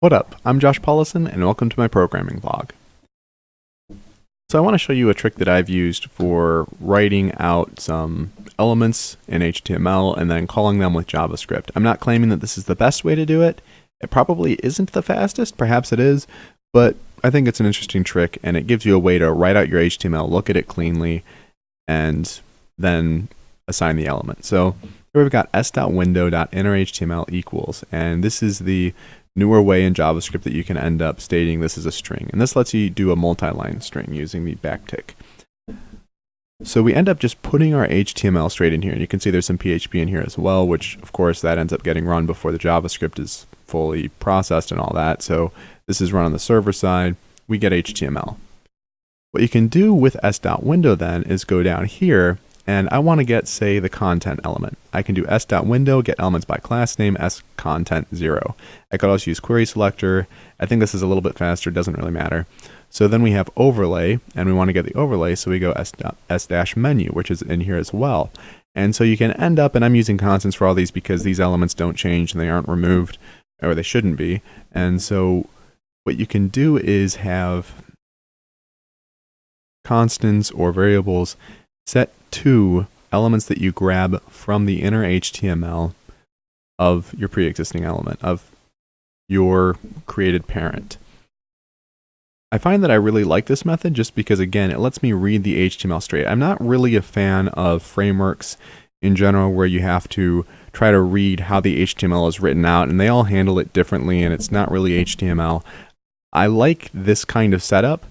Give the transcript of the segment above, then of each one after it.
What up? I'm Josh Paulison, and welcome to my programming vlog. So I want to show you a trick that I've used for writing out some elements in HTML and then calling them with JavaScript. I'm not claiming that this is the best way to do it. It probably isn't the fastest, perhaps it is, but I think it's an interesting trick, and it gives you a way to write out your HTML, look at it cleanly, and then assign the element. So here we've got s.window.innerHTML equals, and this is the newer way in JavaScript that you can end up stating this is a string. And this lets you do a multi-line string using the backtick. So we end up just putting our HTML straight in here. And you can see there's some PHP in here as well, which of course that ends up getting run before the JavaScript is fully processed and all that. So this is run on the server side. We get HTML. What you can do with s.window then is go down here, and I want to get, say, the content element. I can do s.window, get elements by class name, s_content0. I could also use query selector. I think this is a little bit faster, doesn't really matter. So then we have overlay, and we want to get the overlay, so we go s-menu, which is in here as well. And so you can end up, and I'm using constants for all these because these elements don't change and they aren't removed, or they shouldn't be. And so what you can do is have constants or variables set to elements that you grab from the inner HTML of your pre-existing element, of your created parent. I find that I really like this method just because, again, it lets me read the HTML straight. I'm not really a fan of frameworks in general where you have to try to read how the HTML is written out, and they all handle it differently, and it's not really HTML. I like this kind of setup.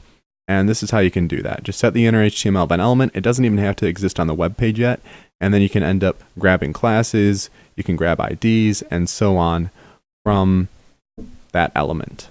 And this is how you can do that. Just set the inner HTML of an element. It doesn't even have to exist on the web page yet. And then you can end up grabbing classes, you can grab IDs, and so on from that element.